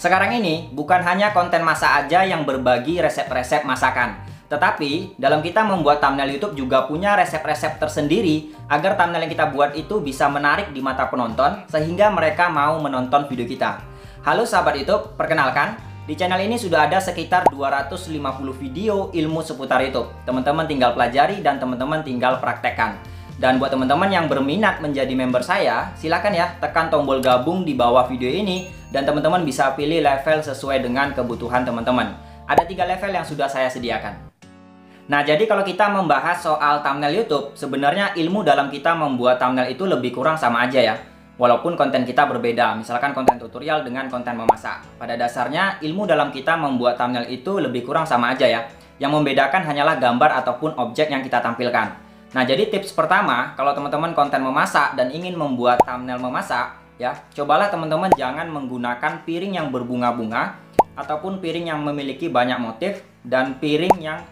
Sekarang ini bukan hanya konten masak aja yang berbagi resep-resep masakan, tetapi dalam kita membuat thumbnail YouTube juga punya resep-resep tersendiri agar thumbnail yang kita buat itu bisa menarik di mata penonton sehingga mereka mau menonton video kita. Halo sahabat YouTube, perkenalkan, di channel ini sudah ada sekitar 250 video ilmu seputar YouTube. Teman-teman tinggal pelajari dan teman-teman tinggal praktekkan. Dan buat teman-teman yang berminat menjadi member saya, silakan ya tekan tombol gabung di bawah video ini dan teman-teman bisa pilih level sesuai dengan kebutuhan teman-teman. Ada 3 level yang sudah saya sediakan. Nah, jadi kalau kita membahas soal thumbnail YouTube, sebenarnya ilmu dalam kita membuat thumbnail itu lebih kurang sama aja ya. Walaupun konten kita berbeda, misalkan konten tutorial dengan konten memasak. Pada dasarnya, ilmu dalam kita membuat thumbnail itu lebih kurang sama aja ya. Yang membedakan hanyalah gambar ataupun objek yang kita tampilkan. Nah, jadi tips pertama, kalau teman-teman konten memasak dan ingin membuat thumbnail memasak, ya, cobalah teman-teman jangan menggunakan piring yang berbunga-bunga ataupun piring yang memiliki banyak motif dan piring yang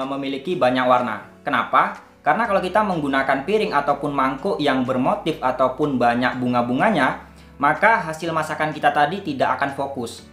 memiliki banyak warna. Kenapa? Karena kalau kita menggunakan piring ataupun mangkuk yang bermotif ataupun banyak bunga-bunganya, maka hasil masakan kita tadi tidak akan fokus.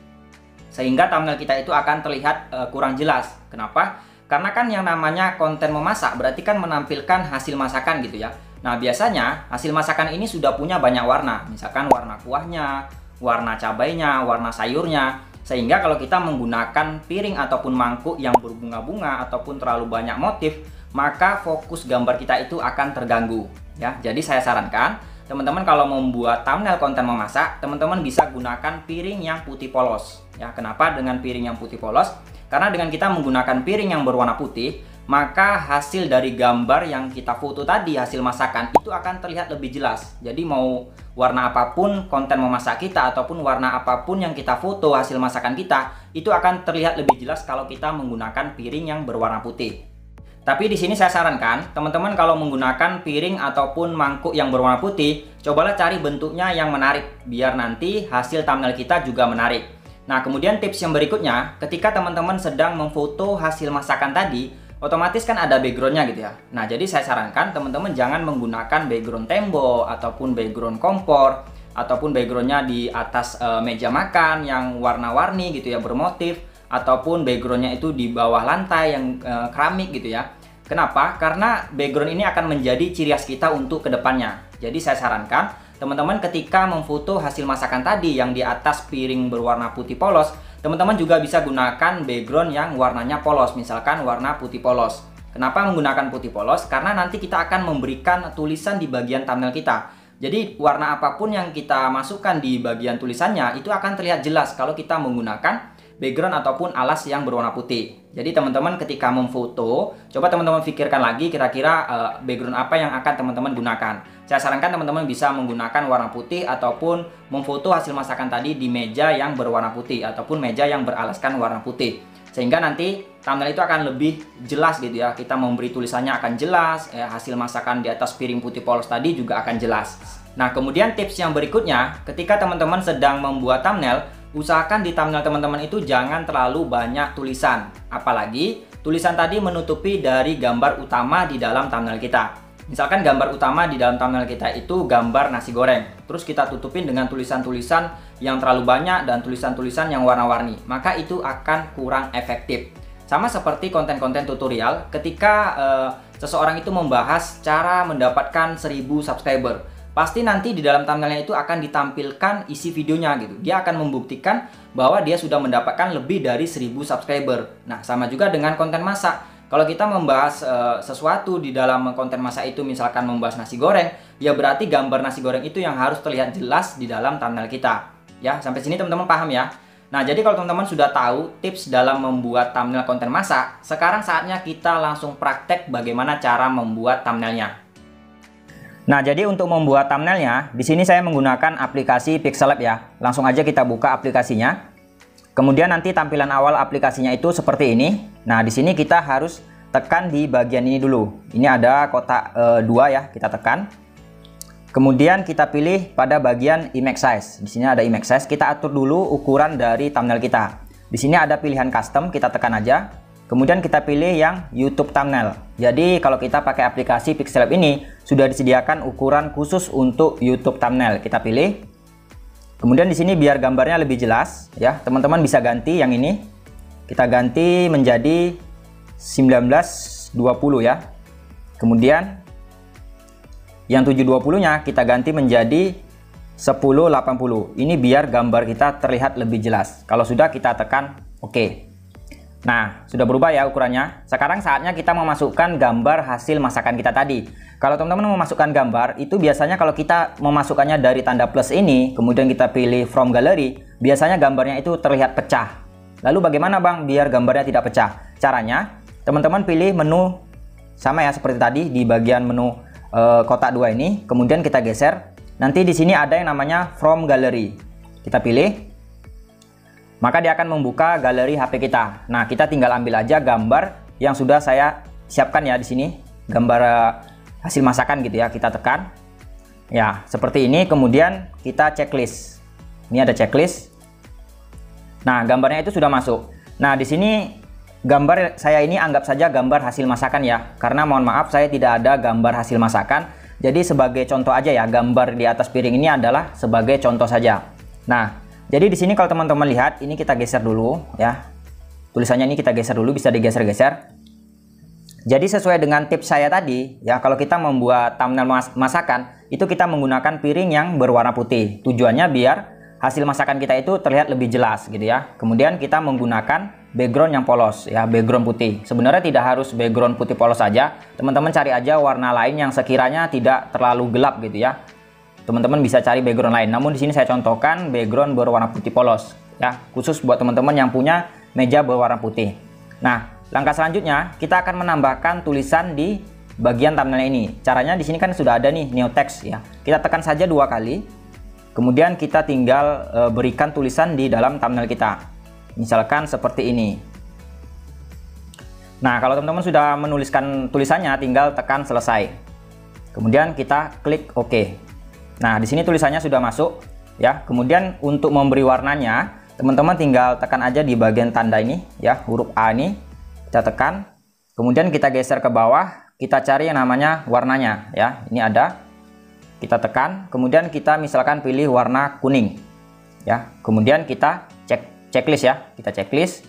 Sehingga thumbnail kita itu akan terlihat kurang jelas. Kenapa? Karena kan yang namanya konten memasak berarti kan menampilkan hasil masakan gitu ya. Nah, biasanya hasil masakan ini sudah punya banyak warna. Misalkan warna kuahnya, warna cabainya, warna sayurnya. Sehingga kalau kita menggunakan piring ataupun mangkuk yang berbunga-bunga ataupun terlalu banyak motif, maka fokus gambar kita itu akan terganggu ya. Jadi saya sarankan teman-teman kalau membuat thumbnail konten memasak, teman-teman bisa gunakan piring yang putih polos ya. Kenapa dengan piring yang putih polos? Karena dengan kita menggunakan piring yang berwarna putih, maka hasil dari gambar yang kita foto tadi, hasil masakan, itu akan terlihat lebih jelas. Jadi mau warna apapun konten memasak kita, ataupun warna apapun yang kita foto hasil masakan kita, itu akan terlihat lebih jelas kalau kita menggunakan piring yang berwarna putih. Tapi di sini saya sarankan, teman-teman kalau menggunakan piring ataupun mangkuk yang berwarna putih, cobalah cari bentuknya yang menarik, biar nanti hasil thumbnail kita juga menarik. Nah, kemudian tips yang berikutnya, ketika teman-teman sedang memfoto hasil masakan tadi, otomatis kan ada backgroundnya gitu ya. Nah, jadi saya sarankan teman-teman jangan menggunakan background tembok, ataupun background kompor, ataupun backgroundnya di atas meja makan yang warna-warni gitu ya, bermotif, ataupun backgroundnya itu di bawah lantai yang keramik gitu ya. Kenapa? Karena background ini akan menjadi ciri khas kita untuk kedepannya. Jadi saya sarankan, teman-teman ketika memfoto hasil masakan tadi yang di atas piring berwarna putih polos, teman-teman juga bisa gunakan background yang warnanya polos, misalkan warna putih polos. Kenapa menggunakan putih polos? Karena nanti kita akan memberikan tulisan di bagian thumbnail kita. Jadi warna apapun yang kita masukkan di bagian tulisannya itu akan terlihat jelas kalau kita menggunakan background ataupun alas yang berwarna putih. Jadi teman-teman ketika memfoto, coba teman-teman pikirkan lagi kira-kira background apa yang akan teman-teman gunakan. Saya sarankan teman-teman bisa menggunakan warna putih ataupun memfoto hasil masakan tadi di meja yang berwarna putih ataupun meja yang beralaskan warna putih. Sehingga nanti thumbnail itu akan lebih jelas gitu ya. Kita memberi tulisannya akan jelas, hasil masakan di atas piring putih polos tadi juga akan jelas. Nah, kemudian tips yang berikutnya, ketika teman-teman sedang membuat thumbnail, usahakan di thumbnail teman-teman itu jangan terlalu banyak tulisan. Apalagi tulisan tadi menutupi dari gambar utama di dalam thumbnail kita. Misalkan gambar utama di dalam thumbnail kita itu gambar nasi goreng. Terus kita tutupin dengan tulisan-tulisan yang terlalu banyak dan tulisan-tulisan yang warna-warni. Maka itu akan kurang efektif. Sama seperti konten-konten tutorial ketika seseorang itu membahas cara mendapatkan 1000 subscriber. Pasti nanti di dalam thumbnailnya itu akan ditampilkan isi videonya gitu. Dia akan membuktikan bahwa dia sudah mendapatkan lebih dari 1000 subscriber. Nah, sama juga dengan konten masak. Kalau kita membahas sesuatu di dalam konten masak itu, misalkan membahas nasi goreng, ya berarti gambar nasi goreng itu yang harus terlihat jelas di dalam thumbnail kita. Ya, sampai sini teman-teman paham ya? Nah, jadi kalau teman-teman sudah tahu tips dalam membuat thumbnail konten masak, sekarang saatnya kita langsung praktek bagaimana cara membuat thumbnailnya. Nah, jadi untuk membuat thumbnailnya, di sini saya menggunakan aplikasi Pixellab ya. Langsung aja kita buka aplikasinya. Kemudian nanti tampilan awal aplikasinya itu seperti ini. Nah, di sini kita harus tekan di bagian ini dulu. Ini ada kotak 2 ya, kita tekan. Kemudian kita pilih pada bagian image size. Di sini ada image size. Kita atur dulu ukuran dari thumbnail kita. Di sini ada pilihan custom, kita tekan aja. Kemudian kita pilih yang YouTube thumbnail. Jadi kalau kita pakai aplikasi Pixellab ini sudah disediakan ukuran khusus untuk YouTube thumbnail. Kita pilih. Kemudian di sini biar gambarnya lebih jelas ya, teman-teman bisa ganti yang ini. Kita ganti menjadi 1920 ya. Kemudian yang 720-nya kita ganti menjadi 1080. Ini biar gambar kita terlihat lebih jelas. Kalau sudah, kita tekan OK. Nah, sudah berubah ya ukurannya. Sekarang saatnya kita memasukkan gambar hasil masakan kita tadi. Kalau teman-teman memasukkan gambar, itu biasanya kalau kita memasukkannya dari tanda plus ini, kemudian kita pilih from gallery, biasanya gambarnya itu terlihat pecah. Lalu bagaimana Bang biar gambarnya tidak pecah? Caranya, teman-teman pilih menu sama ya seperti tadi di bagian menu kotak 2 ini, kemudian kita geser. Nanti di sini ada yang namanya from gallery. Kita pilih. Maka dia akan membuka galeri HP kita. Nah, kita tinggal ambil aja gambar yang sudah saya siapkan ya di sini, gambar hasil masakan gitu ya. Kita tekan. Ya, seperti ini. Kemudian kita checklist. Ini ada checklist. Nah, gambarnya itu sudah masuk. Nah, di sini gambar saya ini anggap saja gambar hasil masakan ya. Karena mohon maaf saya tidak ada gambar hasil masakan. Jadi sebagai contoh aja ya, gambar di atas piring ini adalah sebagai contoh saja. Nah, jadi di sini kalau teman-teman lihat, ini kita geser dulu ya. Tulisannya ini kita geser dulu, bisa digeser-geser. Jadi sesuai dengan tips saya tadi ya, kalau kita membuat thumbnail masakan, itu kita menggunakan piring yang berwarna putih. Tujuannya biar hasil masakan kita itu terlihat lebih jelas gitu ya. Kemudian kita menggunakan background yang polos ya, background putih. Sebenarnya tidak harus background putih polos saja. Teman-teman cari aja warna lain yang sekiranya tidak terlalu gelap gitu ya. Teman-teman bisa cari background lain. Namun di sini saya contohkan background berwarna putih polos ya, khusus buat teman-teman yang punya meja berwarna putih. Nah, langkah selanjutnya kita akan menambahkan tulisan di bagian thumbnail ini. Caranya di sini kan sudah ada nih new text ya. Kita tekan saja 2 kali. Kemudian kita tinggal berikan tulisan di dalam thumbnail kita. Misalkan seperti ini. Nah, kalau teman-teman sudah menuliskan tulisannya, tinggal tekan selesai. Kemudian kita klik OK. Nah, di sini tulisannya sudah masuk ya. Kemudian untuk memberi warnanya, teman-teman tinggal tekan aja di bagian tanda ini ya, huruf A ini. Kita tekan. Kemudian kita geser ke bawah, kita cari yang namanya warnanya ya. Ini ada. Kita tekan, kemudian kita misalkan pilih warna kuning. Ya. Kemudian kita checklist ya. Kita checklist.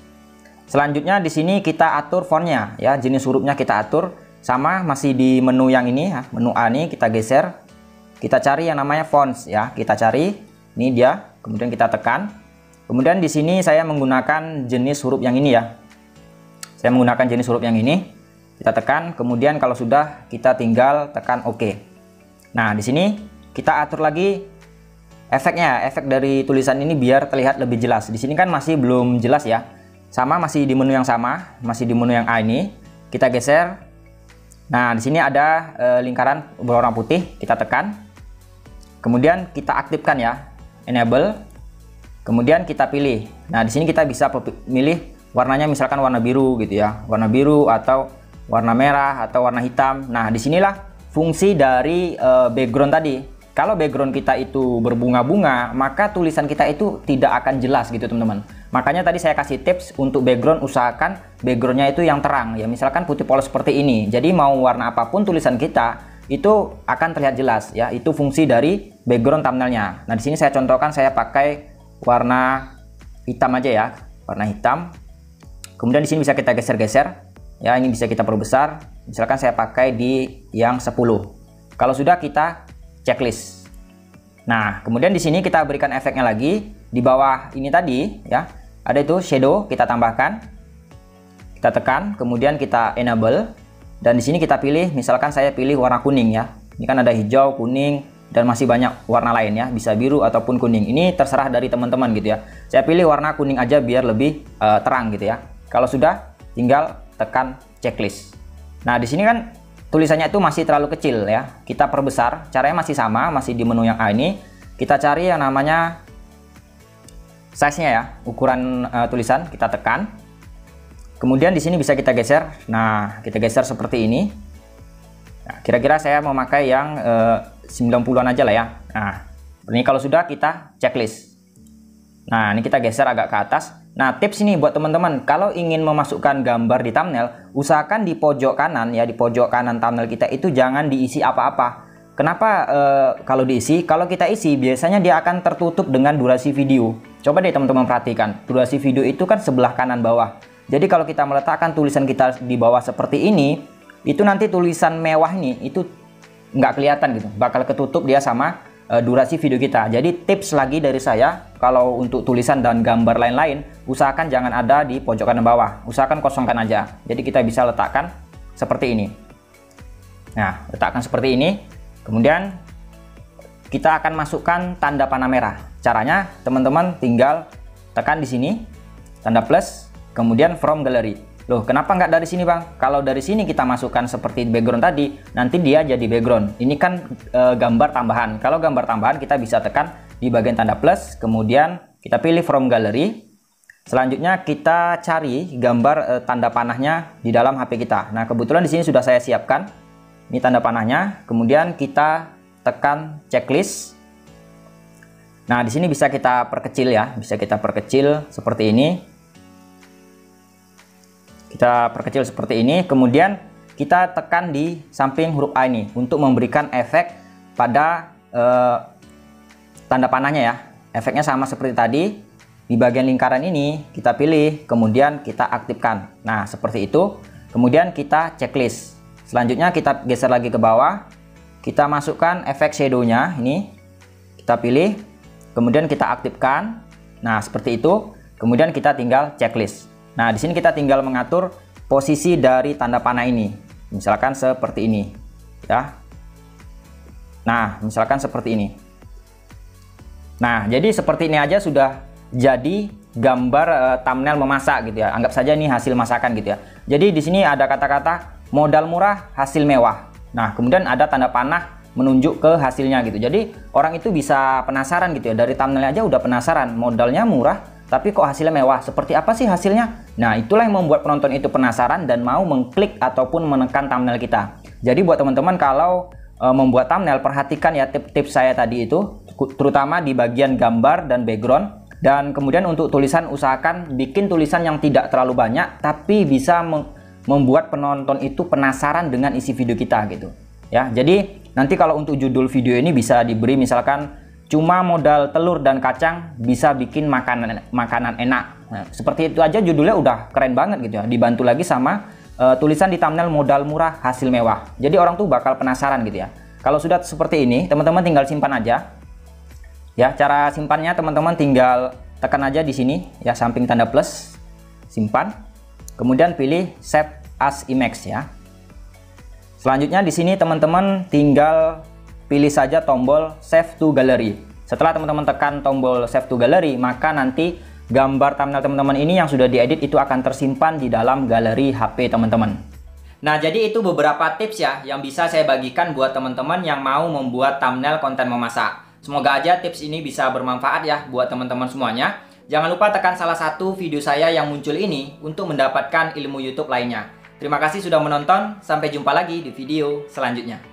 Selanjutnya di sini kita atur fontnya ya, jenis hurufnya kita atur. Sama masih di menu yang ini ya, menu A ini kita geser. Kita cari yang namanya fonts ya, kita cari, ini dia, kemudian kita tekan. Kemudian di sini saya menggunakan jenis huruf yang ini ya. Saya menggunakan jenis huruf yang ini. Kita tekan, kemudian kalau sudah kita tinggal tekan OK. Nah, di sini kita atur lagi efeknya, efek dari tulisan ini biar terlihat lebih jelas. Di sini kan masih belum jelas ya. Sama masih di menu yang sama, masih di menu yang A ini. Kita geser. Nah, di sini ada lingkaran berwarna putih, kita tekan. Kemudian kita aktifkan ya, enable. Kemudian kita pilih. Nah, di sini kita bisa pilih warnanya misalkan warna biru gitu ya. Warna biru atau warna merah atau warna hitam. Nah, disinilah fungsi dari background tadi. Kalau background kita itu berbunga-bunga, maka tulisan kita itu tidak akan jelas gitu teman-teman. Makanya tadi saya kasih tips untuk background, usahakan backgroundnya itu yang terang ya. Misalkan putih polos seperti ini. Jadi mau warna apapun tulisan kita itu akan terlihat jelas ya. Itu fungsi dari background thumbnailnya. Nah, di sini saya contohkan, saya pakai warna hitam aja ya, warna hitam. Kemudian di sini bisa kita geser-geser ya, ini bisa kita perbesar. Misalkan saya pakai di yang 10. Kalau sudah, kita checklist. Nah, kemudian di sini kita berikan efeknya lagi di bawah ini tadi ya. Ada itu shadow, kita tambahkan. Kita tekan, kemudian kita enable. Dan di sini kita pilih, misalkan saya pilih warna kuning ya. Ini kan ada hijau, kuning, dan masih banyak warna lain ya. Bisa biru ataupun kuning. Ini terserah dari teman-teman gitu ya. Saya pilih warna kuning aja biar lebih terang gitu ya. Kalau sudah, tinggal tekan checklist. Nah, di sini kan tulisannya itu masih terlalu kecil ya. Kita perbesar. Caranya masih sama, masih di menu yang A ini. Kita cari yang namanya size-nya ya, ukuran tulisan, kita tekan. Kemudian di sini bisa kita geser. Nah, kita geser seperti ini. Nah, kira-kira saya mau pakai yang 90-an aja lah ya. Nah, ini kalau sudah, kita checklist. Nah, ini kita geser agak ke atas. Nah, tips ini buat teman-teman, kalau ingin memasukkan gambar di thumbnail, usahakan di pojok kanan ya, di pojok kanan thumbnail kita itu jangan diisi apa-apa. Kenapa kalau diisi? Kalau kita isi biasanya dia akan tertutup dengan durasi video. Coba deh teman-teman perhatikan, durasi video itu kan sebelah kanan bawah. Jadi kalau kita meletakkan tulisan kita di bawah seperti ini, itu nanti tulisan mewah ini itu nggak kelihatan gitu, bakal ketutup dia sama durasi video kita. Jadi tips lagi dari saya, kalau untuk tulisan dan gambar lain-lain, usahakan jangan ada di pojok kanan bawah, usahakan kosongkan aja. Jadi kita bisa letakkan seperti ini. Nah, letakkan seperti ini. Kemudian kita akan masukkan tanda panah merah. Caranya teman-teman tinggal tekan di sini tanda plus, kemudian from gallery. Loh, kenapa nggak dari sini bang? Kalau dari sini kita masukkan seperti background tadi, nanti dia jadi background. Ini kan gambar tambahan. Kalau gambar tambahan kita bisa tekan di bagian tanda plus, kemudian kita pilih from gallery. Selanjutnya kita cari gambar tanda panahnya di dalam HP kita. Nah, kebetulan di sini sudah saya siapkan. Ini tanda panahnya. Kemudian kita tekan checklist. Nah, di sini bisa kita perkecil ya, bisa kita perkecil seperti ini. Kita perkecil seperti ini, kemudian kita tekan di samping huruf A ini untuk memberikan efek pada tanda panahnya ya. Efeknya sama seperti tadi. Di bagian lingkaran ini kita pilih, kemudian kita aktifkan. Nah, seperti itu. Kemudian kita checklist. Selanjutnya kita geser lagi ke bawah. Kita masukkan efek shadow-nya ini. Kita pilih, kemudian kita aktifkan. Nah, seperti itu. Kemudian kita tinggal checklist. Nah, di sini kita tinggal mengatur posisi dari tanda panah ini. Misalkan seperti ini, ya. Nah, misalkan seperti ini. Nah, jadi seperti ini aja sudah jadi gambar thumbnail memasak gitu ya. Anggap saja ini hasil masakan gitu ya. Jadi di sini ada kata-kata modal murah, hasil mewah. Nah, kemudian ada tanda panah menunjuk ke hasilnya gitu. Jadi orang itu bisa penasaran gitu ya. Dari thumbnail aja udah penasaran, modalnya murah, tapi kok hasilnya mewah? Seperti apa sih hasilnya? Nah, itulah yang membuat penonton itu penasaran dan mau mengklik ataupun menekan thumbnail kita. Jadi buat teman-teman kalau membuat thumbnail, perhatikan ya tips-tips saya tadi itu, terutama di bagian gambar dan background. Dan kemudian untuk tulisan, usahakan bikin tulisan yang tidak terlalu banyak, tapi bisa membuat penonton itu penasaran dengan isi video kita gitu. Ya, jadi nanti kalau untuk judul video ini bisa diberi misalkan cuma modal telur dan kacang bisa bikin makanan enak. Nah, seperti itu aja judulnya udah keren banget gitu ya. Dibantu lagi sama tulisan di thumbnail modal murah hasil mewah. Jadi orang tuh bakal penasaran gitu ya. Kalau sudah seperti ini, teman-teman tinggal simpan aja. Ya, cara simpannya teman-teman tinggal tekan aja di sini ya, samping tanda plus, simpan. Kemudian pilih save as image ya. Selanjutnya di sini teman-teman tinggal pilih saja tombol save to gallery. Setelah teman-teman tekan tombol save to gallery, maka nanti gambar thumbnail teman-teman ini yang sudah diedit itu akan tersimpan di dalam galeri HP teman-teman. Nah, jadi itu beberapa tips ya yang bisa saya bagikan buat teman-teman yang mau membuat thumbnail konten memasak. Semoga aja tips ini bisa bermanfaat ya buat teman-teman semuanya. Jangan lupa tekan salah satu video saya yang muncul ini untuk mendapatkan ilmu YouTube lainnya. Terima kasih sudah menonton, sampai jumpa lagi di video selanjutnya.